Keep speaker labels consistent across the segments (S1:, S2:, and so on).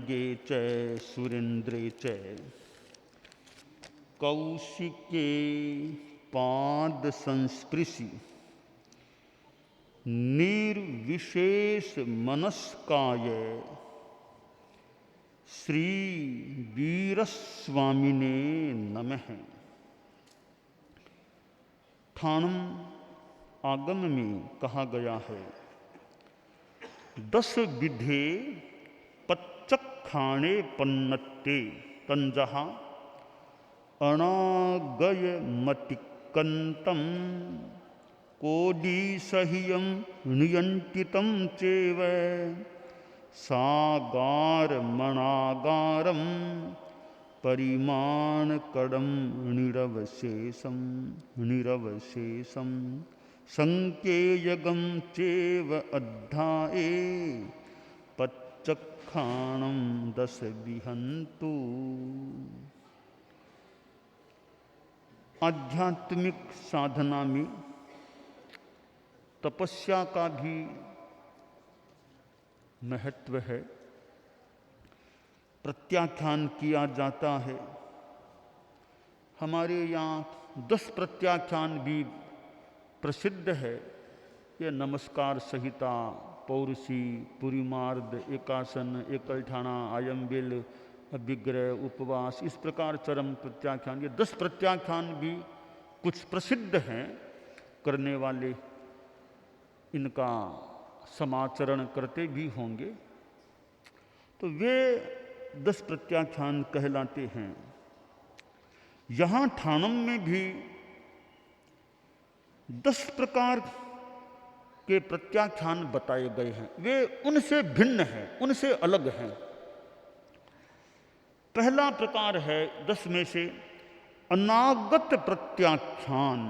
S1: पन्नगे च सुरेन्द्रे च कौशिके पाद संस्पृशि निर्विशेष मनस्काय श्री वीरस्वामिने नमः। ठाणम आगम में कहा गया है, 10 विधे पच्चखाणे पन्नत्ते तंजहा अनागय मतिकंतम कोडीसह्यं नियंत्रितं चेव सागारमणागारं परिमाणकरं निरवशेषं संकेयगं चेव अध्याये पच्चखाणं 10 विहन्तु। आध्यात्मिक साधना में तपस्या का भी महत्व है। प्रत्याख्यान किया जाता है। हमारे यहाँ 10 प्रत्याख्यान भी प्रसिद्ध है। ये नमस्कार संहिता, पौरुषी, पुरीमार्द, एकासन, एकलठाणा, आयम्बिल, अभिग्रह, उपवास, इस प्रकार चरम प्रत्याख्यान, ये 10 प्रत्याख्यान भी कुछ प्रसिद्ध हैं। करने वाले इनका समाचरण करते भी होंगे। तो वे 10 प्रत्याख्यान कहलाते हैं। यहाँ ठाणम में भी 10 प्रकार के प्रत्याख्यान बताए गए हैं। वे उनसे भिन्न हैं, उनसे अलग हैं। पहला प्रकार है 10 में से अनागत प्रत्याख्यान,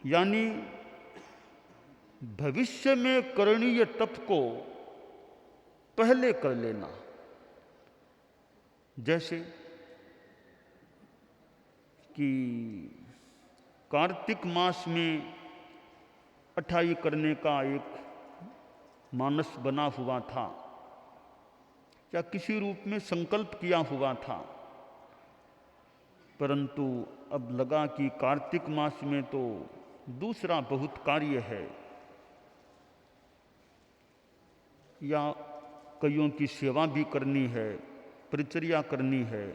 S1: यानी भविष्य में करणीय तप को पहले कर लेना। जैसे कि कार्तिक मास में अठाई करने का एक मानस बना हुआ था या किसी रूप में संकल्प किया हुआ था, परंतु अब लगा कि कार्तिक मास में तो दूसरा बहुत कार्य है, या कईयों की सेवा भी करनी है, परिचर्या करनी है,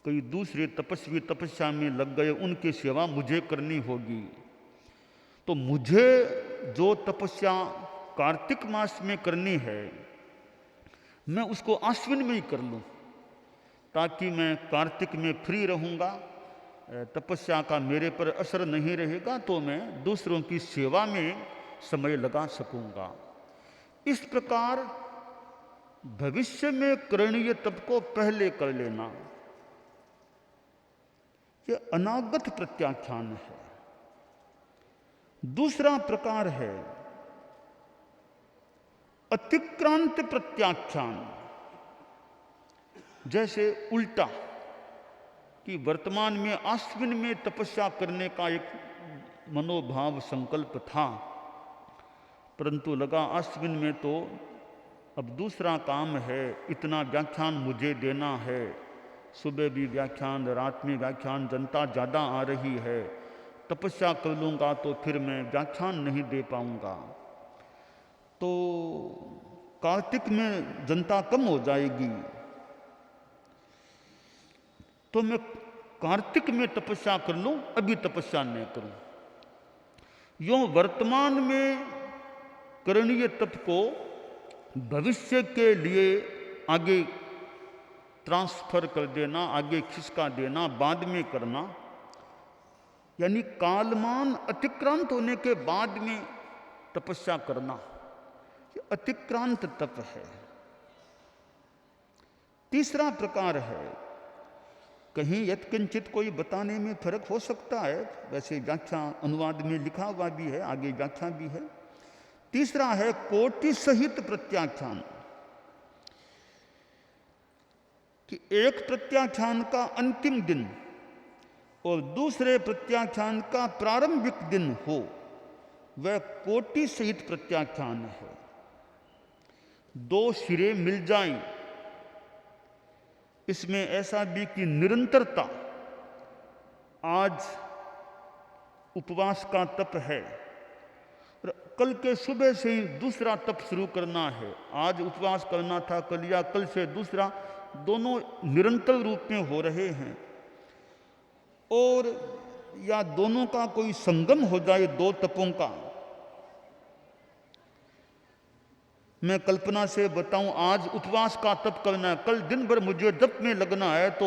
S1: कई दूसरे तपस्वी तपस्या में लग गए, उनकी सेवा मुझे करनी होगी। तो मुझे जो तपस्या कार्तिक मास में करनी है, मैं उसको आश्विन में ही कर लूं, ताकि मैं कार्तिक में फ्री रहूंगा, तपस्या का मेरे पर असर नहीं रहेगा, तो मैं दूसरों की सेवा में समय लगा सकूंगा। इस प्रकार भविष्य में करणीय तप को पहले कर लेना, यह अनागत प्रत्याख्यान है। दूसरा प्रकार है अतिक्रांत प्रत्याख्यान। जैसे उल्टा कि वर्तमान में आश्विन में तपस्या करने का एक मनोभाव संकल्प था, परंतु लगा आश्विन में तो अब दूसरा काम है, इतना व्याख्यान मुझे देना है, सुबह भी व्याख्यान, रात में व्याख्यान, जनता ज़्यादा आ रही है, तपस्या कर लूँगा तो फिर मैं व्याख्यान नहीं दे पाऊँगा, तो कार्तिक में जनता कम हो जाएगी, तो मैं कार्तिक में तपस्या कर लूँ, अभी तपस्या नहीं करूँ। यूँ वर्तमान में करणीय तप को भविष्य के लिए आगे ट्रांसफर कर देना, आगे खिसका देना, बाद में करना, यानी कालमान अतिक्रांत होने के बाद में तपस्या करना, ये अतिक्रांत तप है। तीसरा प्रकार है, कहीं यत्किंचित कोई बताने में फर्क हो सकता है, वैसे व्याख्या अनुवाद में लिखा हुआ भी है, आगे व्याख्या भी है। तीसरा है कोटि सहित प्रत्याख्यान, कि एक प्रत्याख्यान का अंतिम दिन और दूसरे प्रत्याख्यान का प्रारंभिक दिन हो, वह कोटि सहित प्रत्याख्यान है। दो सिरे मिल जाएं। इसमें ऐसा भी कि निरंतरता, आज उपवास का तप है, कल के सुबह से ही दूसरा तप शुरू करना है। आज उपवास करना था कल, या कल से दूसरा, दोनों निरंतर रूप में हो रहे हैं। और या दोनों का कोई संगम हो जाए, दो तपों का। मैं कल्पना से बताऊं, आज उपवास का तप करना है, कल दिन भर मुझे जप में लगना है, तो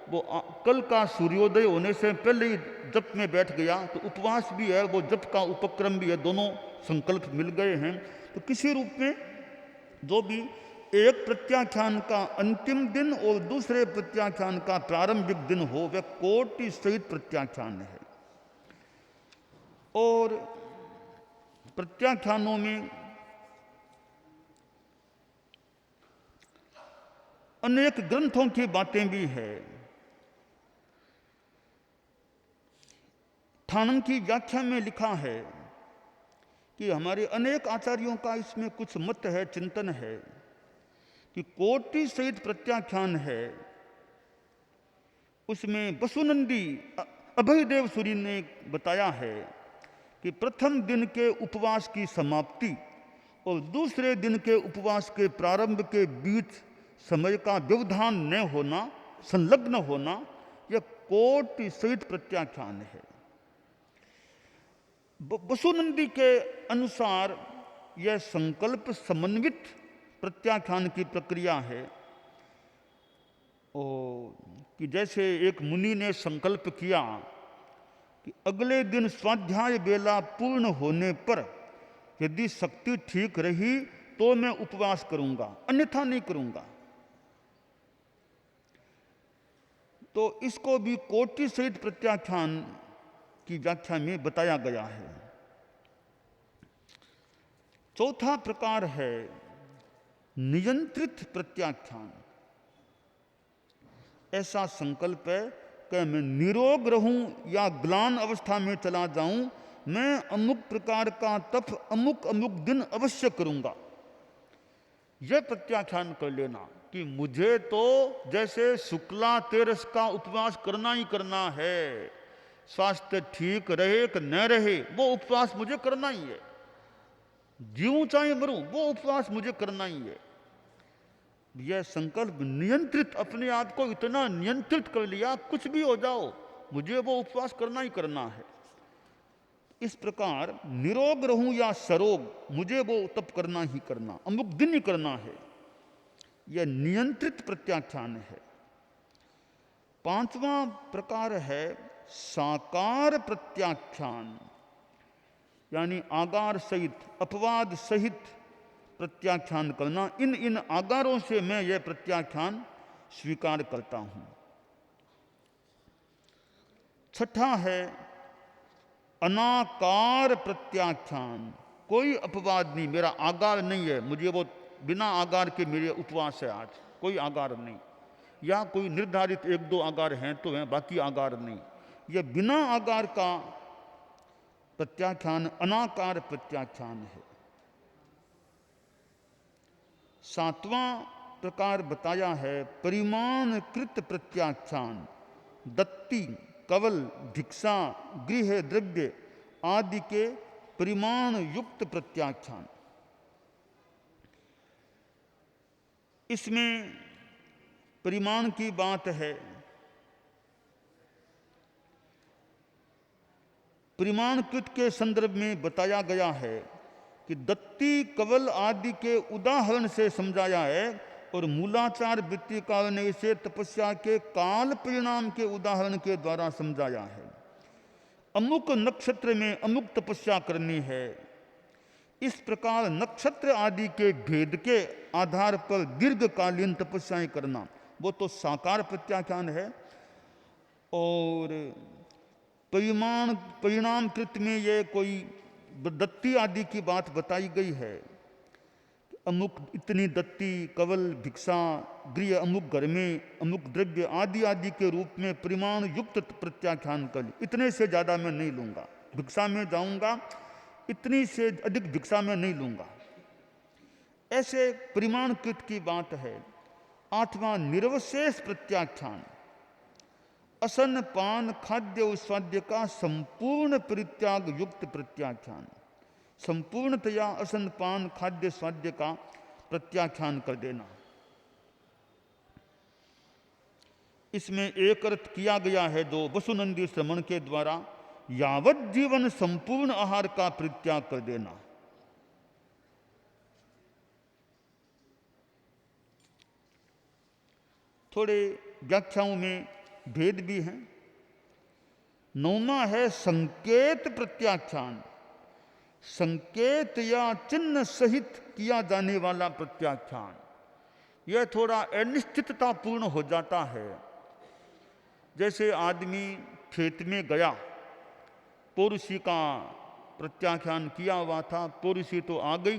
S1: वो कल का सूर्योदय होने से पहले ही जप में बैठ गया, तो उपवास भी है, वो जप का उपक्रम भी है, दोनों संकल्प मिल गए हैं। तो किसी रूप में जो भी एक प्रत्याख्यान का अंतिम दिन और दूसरे प्रत्याख्यान का प्रारंभिक दिन हो, वह कोटि सहित प्रत्याख्यान है। और प्रत्याख्यानों में अनेक ग्रंथों की बातें भी है। ठाणम की व्याख्या में लिखा है कि हमारे अनेक आचार्यों का इसमें कुछ मत है, चिंतन है कि कोटि सहित प्रत्याख्यान है, उसमें वसुनंदी अभयदेव सूरी ने बताया है कि प्रथम दिन के उपवास की समाप्ति और दूसरे दिन के उपवास के प्रारंभ के बीच समय का व्यवधान न होना, संलग्न होना, यह कोटि सहित प्रत्याख्यान है। वसुनंदी के अनुसार यह संकल्प समन्वित प्रत्याख्यान की प्रक्रिया है। कि जैसे एक मुनि ने संकल्प किया कि अगले दिन स्वाध्याय बेला पूर्ण होने पर यदि शक्ति ठीक रही तो मैं उपवास करूंगा, अन्यथा नहीं करूंगा। तो इसको भी कोटि सहित प्रत्याख्यान की व्याख्या में बताया गया है। चौथा प्रकार है नियंत्रित प्रत्याख्यान। ऐसा संकल्प है कि मैं निरोग रहूं या ग्लान अवस्था में चला जाऊं, मैं अमुक प्रकार का तप अमुक अमुक दिन अवश्य करूंगा। यह प्रत्याख्यान कर लेना कि मुझे तो जैसे शुक्ला तेरस का उपवास करना ही करना है, स्वास्थ्य ठीक रहे कि न रहे वो उपवास मुझे करना ही है, जीऊं चाहे मरूं वो उपवास मुझे करना ही है। यह संकल्प नियंत्रित, अपने आप को इतना नियंत्रित कर लिया, कुछ भी हो जाओ मुझे वो उपवास करना ही करना है। इस प्रकार निरोग रहूं या सरोग, मुझे वो तप करना ही करना, अमुक दिन ही करना है। यह नियंत्रित प्रत्याख्यान है। पांचवा प्रकार है साकार प्रत्याख्यान, यानी आगार सहित, अपवाद सहित प्रत्याख्यान करना। इन आगारों से मैं यह प्रत्याख्यान स्वीकार करता हूं। छठा है अनाकार प्रत्याख्यान। कोई अपवाद नहीं, मेरा आगार नहीं है, मुझे वो बिना आगार के मेरे उपवास है, आज कोई आगार नहीं, या कोई निर्धारित एक दो आगार हैं तो हैं, बाकी आगार नहीं। यह बिना आगार का प्रत्याख्यान अनाकार प्रत्याख्यान है। सातवां प्रकार बताया है परिमाणकृत प्रत्याख्यान। दत्ती, कवल, भिक्षा, गृह द्रव्य आदि के परिमाण युक्त प्रत्याख्यान। इसमें परिमाण की बात है। परिमाणकृत के संदर्भ में बताया गया है कि दत्ती, कवल आदि के उदाहरण से समझाया है, और मूलाचार वृत्तिकार ने इसे तपस्या के काल परिणाम के उदाहरण के द्वारा समझाया है। अमुक नक्षत्र में अमुक तपस्या करनी है, इस प्रकार नक्षत्र आदि के भेद के आधार पर दीर्घकालीन तपस्याएं करना, वो तो साकार प्रत्याख्यान है। और परिणामकृत में ये कोई दत्ती आदि की बात बताई गई है, अमुक इतनी दत्ती, कवल, भिक्षा, गृह अमुक घर में, अमुक द्रव्य आदि आदि के रूप में परिमाण युक्त प्रत्याख्यान कर, इतने से ज़्यादा मैं नहीं लूँगा, भिक्षा में जाऊँगा, इतनी से अधिक भिक्षा में नहीं लूँगा। ऐसे परिमाणकृत की बात है। आठवां निर्वशेष प्रत्याख्यान, असन पान खाद्य और स्वाद्य का संपूर्ण परित्याग युक्त प्रत्याख्यान, संपूर्णतया असन पान खाद्य स्वाद्य का प्रत्याख्यान कर देना। इसमें एक अर्थ किया गया है जो वसुनंदी श्रमण के द्वारा, यावत जीवन संपूर्ण आहार का परित्याग कर देना। थोड़े व्याख्याओं में भेद भी हैं। नौमा है संकेत प्रत्याख्यान, संकेत या चिन्ह सहित किया जाने वाला प्रत्याख्यान। यह थोड़ा अनिश्चिततापूर्ण हो जाता है। जैसे आदमी खेत में गया, पौरुषी का प्रत्याख्यान किया हुआ था, पौरुषी तो आ गई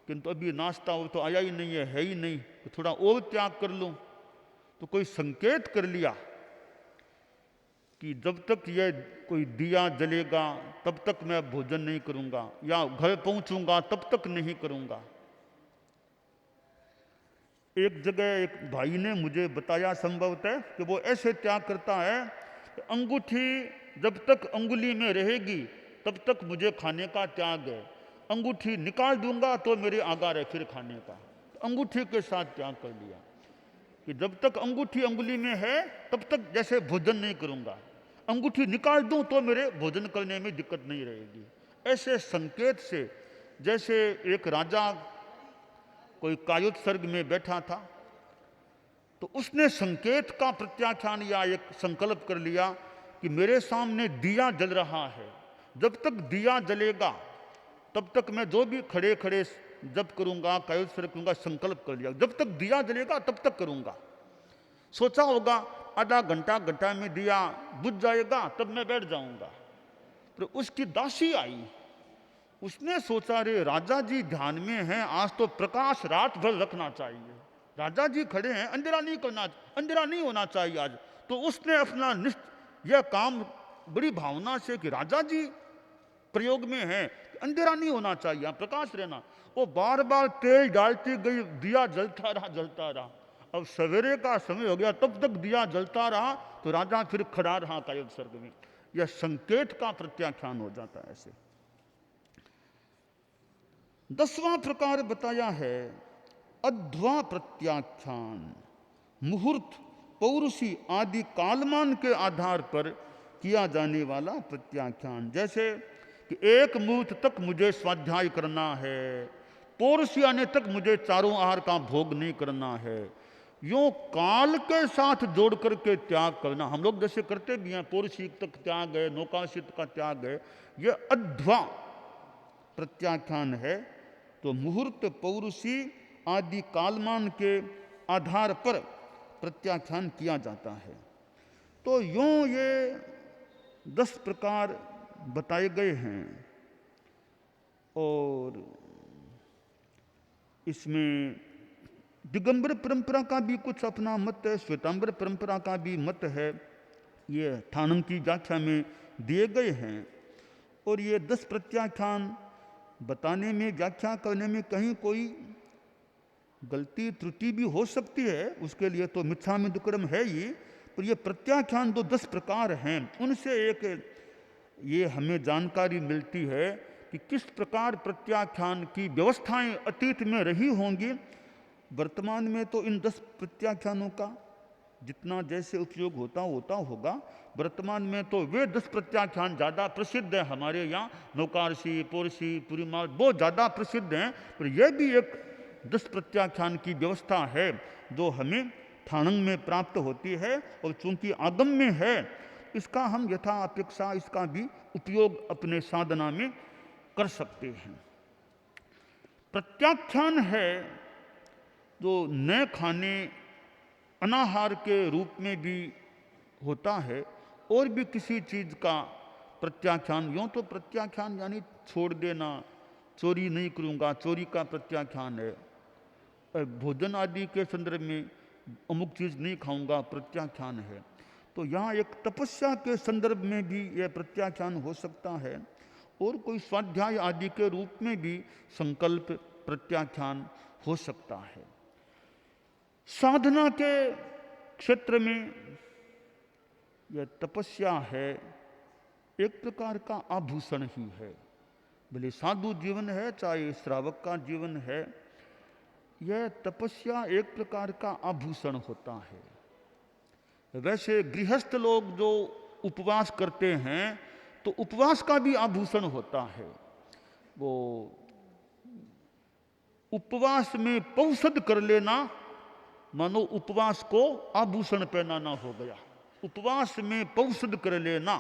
S1: किंतु अभी नाश्ता वो तो आया ही नहीं है ही नहीं, तो थोड़ा और त्याग कर लूं। तो कोई संकेत कर लिया कि जब तक यह कोई दिया जलेगा तब तक मैं भोजन नहीं करूंगा, या घर पहुंचूंगा तब तक नहीं करूंगा। एक जगह एक भाई ने मुझे बताया संभवतः कि वो ऐसे त्याग करता है, अंगूठी जब तक अंगुली में रहेगी तब तक मुझे खाने का त्याग है, अंगूठी निकाल दूंगा तो मेरे आगार है फिर खाने का। अंगूठी के साथ त्याग कर लिया कि जब तक अंगूठी अंगुली में है तब तक जैसे भोजन नहीं करूंगा, अंगूठी निकाल दूं तो मेरे भोजन करने में दिक्कत नहीं रहेगी। ऐसे संकेत से, जैसे एक राजा कोई कायुत सर्ग में बैठा था तो उसने संकेत का प्रत्याख्यान या एक संकल्प कर लिया कि मेरे सामने दिया जल रहा है, जब तक दिया जलेगा तब तक मैं जो भी खड़े खड़े जब करूंगा, कायुत सर्ग करूंगा, संकल्प कर लिया जब तक दिया जलेगा तब तक करूंगा। सोचा होगा आधा घंटा घंटा में दिया बुझ जाएगा तब मैं बैठ जाऊंगा। तो उसकी दासी आई, उसने सोचा रे राजा जी ध्यान में हैं, आज तो प्रकाश रात भर रखना चाहिए, राजा जी खड़े हैं, अंधेरा नहीं करना, अंधेरा नहीं होना चाहिए आज। तो उसने अपना यह काम बड़ी भावना से कि राजा जी प्रयोग में हैं, अंधेरा नहीं होना चाहिए, प्रकाश रहना। वो बार बार तेल डालती गई, दिया जलता रहा। अब सवेरे का समय हो गया तब तक दिया जलता रहा, तो राजा फिर खड़ा रहा कायुत सर्ग में। यह संकेत का प्रत्याख्यान हो जाता है। ऐसे 10वां प्रकार बताया है अध्वा प्रत्याख्यान, मुहूर्त, पौरुषी आदि कालमान के आधार पर किया जाने वाला प्रत्याख्यान। जैसे कि एक मुहूर्त तक मुझे स्वाध्याय करना है, पौरुषी आने तक मुझे चारों आहार का भोग नहीं करना है, यूं काल के साथ जोड़ करके त्याग करना। हम लोग जैसे करते भी हैं, पौरुषी तक त्याग है, नौकाशित का त्याग है, यह अध्वा प्रत्याख्यान है। तो मुहूर्त, पौरुषी आदि कालमान के आधार पर प्रत्याख्यान किया जाता है। तो यूं ये 10 प्रकार बताए गए हैं। और इसमें दिगंबर परंपरा का भी कुछ अपना मत है, श्वेतांबर परंपरा का भी मत है, ये ठाणम की व्याख्या में दिए गए हैं। और ये 10 प्रत्याख्यान बताने में, व्याख्या करने में कहीं कोई गलती त्रुटि भी हो सकती है, उसके लिए तो मिथ्यामि दुक्कड़म है ही। पर ये प्रत्याख्यान जो 10 प्रकार हैं उनसे एक ये हमें जानकारी मिलती है कि किस प्रकार प्रत्याख्यान की व्यवस्थाएं अतीत में रही होंगी। वर्तमान में तो इन 10 प्रत्याख्यानों का जितना जैसे उपयोग होता होगा। वर्तमान में तो वे 10 प्रत्याख्यान ज़्यादा प्रसिद्ध हैं हमारे यहाँ, नौकारसी, पौरुषी, पुरीमाल बहुत ज़्यादा प्रसिद्ध हैं। पर यह भी एक 10 प्रत्याख्यान की व्यवस्था है जो हमें ठाणंग में प्राप्त होती है, और चूंकि आगम में है इसका हम यथा अपेक्षा इसका भी उपयोग अपने साधना में कर सकते हैं। प्रत्याख्यान है जो न खाने अनाहार के रूप में भी होता है, और भी किसी चीज़ का प्रत्याख्यान। यूँ तो प्रत्याख्यान यानी छोड़ देना, चोरी नहीं करूँगा, चोरी का प्रत्याख्यान है। भोजन आदि के संदर्भ में अमुक चीज़ नहीं खाऊंगा, प्रत्याख्यान है। तो यहाँ एक तपस्या के संदर्भ में भी यह प्रत्याख्यान हो सकता है, और कोई स्वाध्याय आदि के रूप में भी संकल्प प्रत्याख्यान हो सकता है। साधना के क्षेत्र में यह तपस्या है, एक प्रकार का आभूषण ही है। भले साधु जीवन है चाहे श्रावक का जीवन है, यह तपस्या एक प्रकार का आभूषण होता है। वैसे गृहस्थ लोग जो उपवास करते हैं तो उपवास का भी आभूषण होता है। वो उपवास में पौषध कर लेना मानो उपवास को आभूषण पहनाना हो गया। उपवास में पौषध कर लेना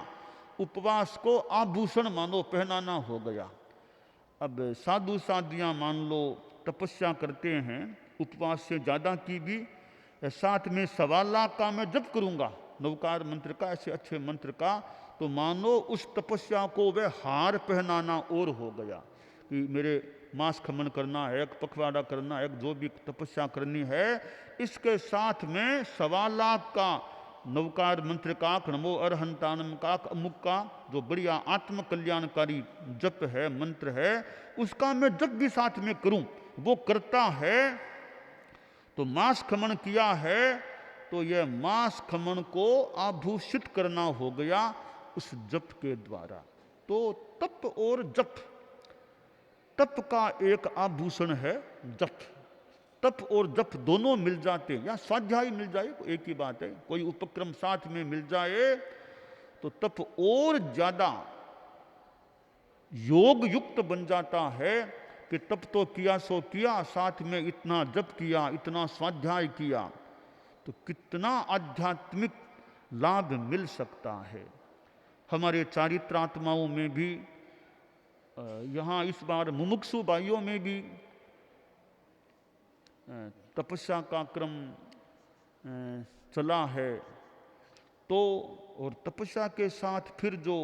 S1: उपवास को आभूषण मानो पहनाना हो गया। अब साधु साधियाँ मान लो तपस्या करते हैं, उपवास से ज़्यादा की भी, साथ में 1.25 लाख का मैं जप करूँगा नवकार मंत्र का, ऐसे अच्छे मंत्र का, तो मानो उस तपस्या को वह हार पहनाना और हो गया कि मेरे मांस खमन करना है, एक पखवाड़ा करना है, जो भी तपस्या करनी है, इसके साथ में 1.25 लाख का नवकार मंत्र का, नमो अरहंतानम का, अमुक का जो बढ़िया आत्म कल्याणकारी जप है, मंत्र है, उसका मैं जप भी साथ में करूं, वो करता है तो मांस खमन किया है, तो यह मांस खमन को आभूषित करना हो गया उस जप के द्वारा। तो तप और जप, तप का एक आभूषण है जप। तप और जप दोनों मिल जाते या स्वाध्याय मिल जाए, एक ही बात है। कोई उपक्रम साथ में मिल जाए तो तप और ज्यादा योग युक्त बन जाता है कि तप तो किया सो किया, साथ में इतना जप किया, इतना स्वाध्याय किया, तो कितना आध्यात्मिक लाभ मिल सकता है। हमारे चारित्रात्माओं में भी, यहाँ इस बार मुमुक्षु भाइयों में भी तपस्या का क्रम चला है। तो और तपस्या के साथ फिर जो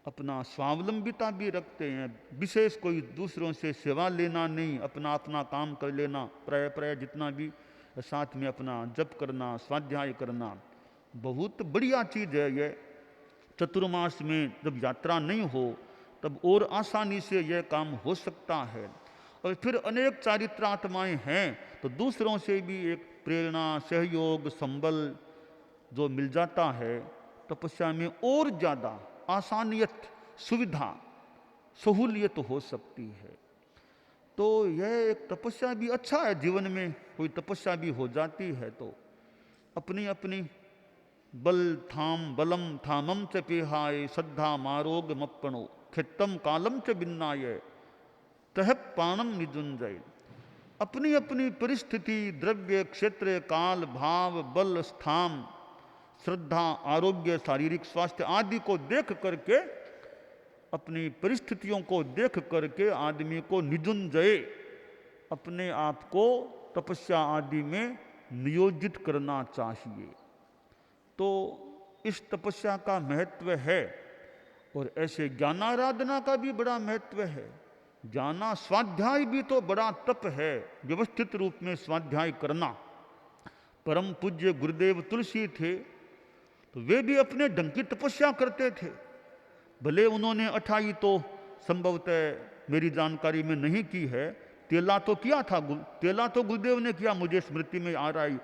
S1: अपना स्वावलंबिता भी रखते हैं, विशेष कोई दूसरों से सेवा लेना नहीं, अपना अपना काम कर लेना, प्राय प्राय जितना भी साथ में अपना जप करना, स्वाध्याय करना, बहुत बढ़िया चीज़ है ये। चतुर्मास में जब यात्रा नहीं हो तब और आसानी से यह काम हो सकता है। और फिर अनेक चारित्रात्माएं हैं तो दूसरों से भी एक प्रेरणा, सहयोग, संबल जो मिल जाता है तपस्या में, और ज़्यादा आसानियत, सुविधा, सहूलियत हो सकती है। तो यह एक तपस्या भी अच्छा है। जीवन में कोई तपस्या भी हो जाती है तो अपनी अपनी बल थाम बलम थामम च पेहाय श्रद्धा मारोग मप्पणो खित्तम कालम च बिन्नाय तह पाणम निजुंजय। अपनी अपनी परिस्थिति, द्रव्य, क्षेत्र, काल, भाव, बल, स्थान, श्रद्धा, आरोग्य, शारीरिक स्वास्थ्य आदि को देख करके, अपनी परिस्थितियों को देख करके आदमी को निजुंजय, अपने आप को तपस्या आदि में नियोजित करना चाहिए। तो इस तपस्या का महत्व है। और ऐसे ज्ञानाराधना का भी बड़ा महत्व है। ज्ञाना स्वाध्याय भी तो बड़ा तप है, व्यवस्थित रूप में स्वाध्याय करना। परम पूज्य गुरुदेव तुलसी थे तो वे भी अपने ढंग की तपस्या करते थे। भले उन्होंने 28 तो संभवतः मेरी जानकारी में नहीं की है, तेला तो किया था, तेला तो गुरुदेव ने किया, मुझे स्मृति में आ रहा है,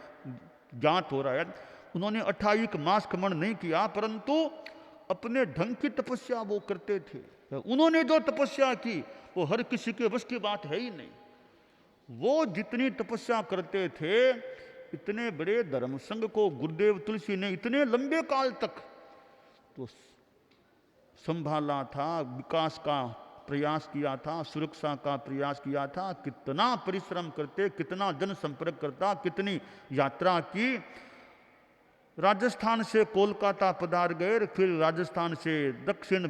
S1: ज्ञात हो रहा है। उन्होंने 28 मास खमन नहीं किया, परंतु अपने ढंग की तपस्या वो करते थे। उन्होंने जो तपस्या की वो हर किसी के बस की बात है ही नहीं। वो जितनी तपस्या करते थे, इतने बड़े धर्म संघ को गुरुदेव तुलसी ने इतने लंबे काल तक तो संभाला था, विकास का प्रयास किया था, सुरक्षा का प्रयास किया था। कितना परिश्रम करते, कितना जनसंपर्क करता, कितनी यात्रा की। राजस्थान से कोलकाता पधार गए, फिर राजस्थान से दक्षिण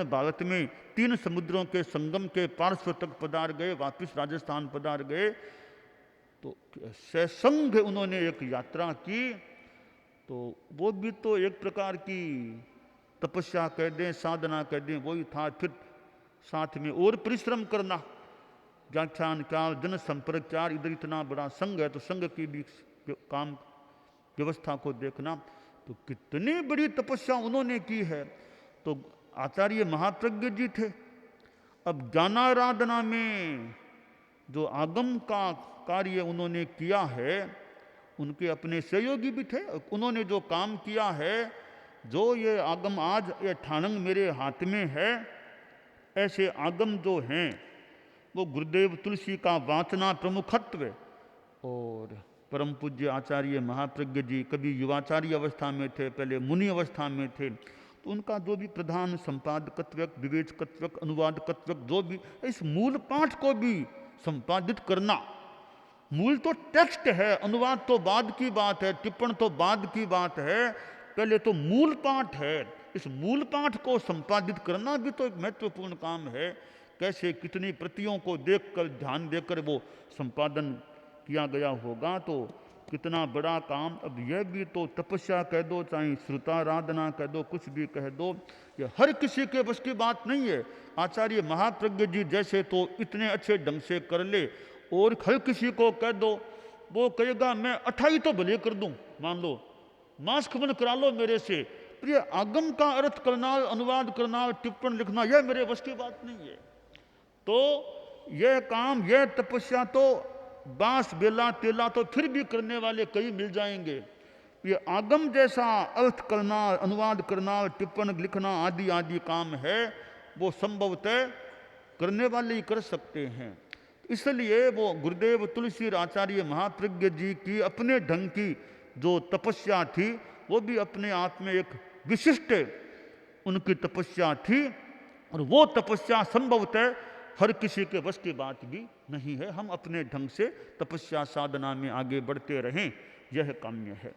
S1: भारत में 3 समुद्रों के संगम के पार्श्व तक पधार गए, वापस राजस्थान पधार गए। तो सैसंग उन्होंने एक यात्रा की, तो वो भी तो एक प्रकार की तपस्या कह दें, साधना कह दें, वही था। फिर साथ में और परिश्रम करना, व्याख्यान काल, जनसंपर्क चार, इधर इतना बड़ा संघ है तो संघ की भी काम व्यवस्था को देखना। तो कितनी बड़ी तपस्या उन्होंने की है। तो आचार्य महाप्रज्ञ जी थे। अब ज्ञानाराधना में जो आगम का कार्य उन्होंने किया है, उनके अपने सहयोगी भी थे। उन्होंने जो काम किया है, जो ये आगम आज ये ठाणंग मेरे हाथ में है, ऐसे आगम जो हैं वो गुरुदेव तुलसी का वाचना प्रमुखत्व और परम पूज्य आचार्य महाप्रज्ञ जी कभी युवाचार्य अवस्था में थे, पहले मुनि अवस्था में थे, तो उनका जो भी प्रधान संपादकत्व, विवेचकत्व, अनुवादकत्व, जो भी इस मूल पाठ को भी संपादित करना, मूल तो टेक्स्ट है, अनुवाद तो बाद की बात है, टिप्पण तो बाद की बात है, पहले तो मूल पाठ है। इस मूल पाठ को संपादित करना भी तो एक महत्वपूर्ण काम है। कैसे कितनी प्रतियों को देखकर ध्यान देकर वो संपादन किया गया होगा, तो कितना बड़ा काम। अब यह भी तो तपस्या कह दो, चाहे श्रुताराधना कह दो, कुछ भी कह दो, ये हर किसी के बस की बात नहीं है। आचार्य महाप्रज्ञ जी जैसे तो इतने अच्छे ढंग से कर ले, और हर किसी को कह दो, वो कहेगा मैं 28 तो भले कर दूं, मान लो मास्क बंद करा लो मेरे से, पर ये आगम का अर्थ करना, अनुवाद करना, टिप्पण लिखना, यह मेरे बस की बात नहीं है। तो यह काम, यह तपस्या तो बांस बेला तेला तो फिर भी करने वाले कई मिल जाएंगे। ये आगम जैसा अर्थ करना, अनुवाद करना, टिप्पण लिखना आदि आदि काम है, वो संभवतः करने वाले ही कर सकते हैं। इसलिए वो गुरुदेव तुलसी आचार्य महाप्रज्ञ जी की अपने ढंग की जो तपस्या थी, वो भी अपने आप में एक विशिष्ट उनकी तपस्या थी, और वो तपस्या संभवतः हर किसी के बस की बात भी नहीं है। हम अपने ढंग से तपस्या साधना में आगे बढ़ते रहें, यह काम्य है।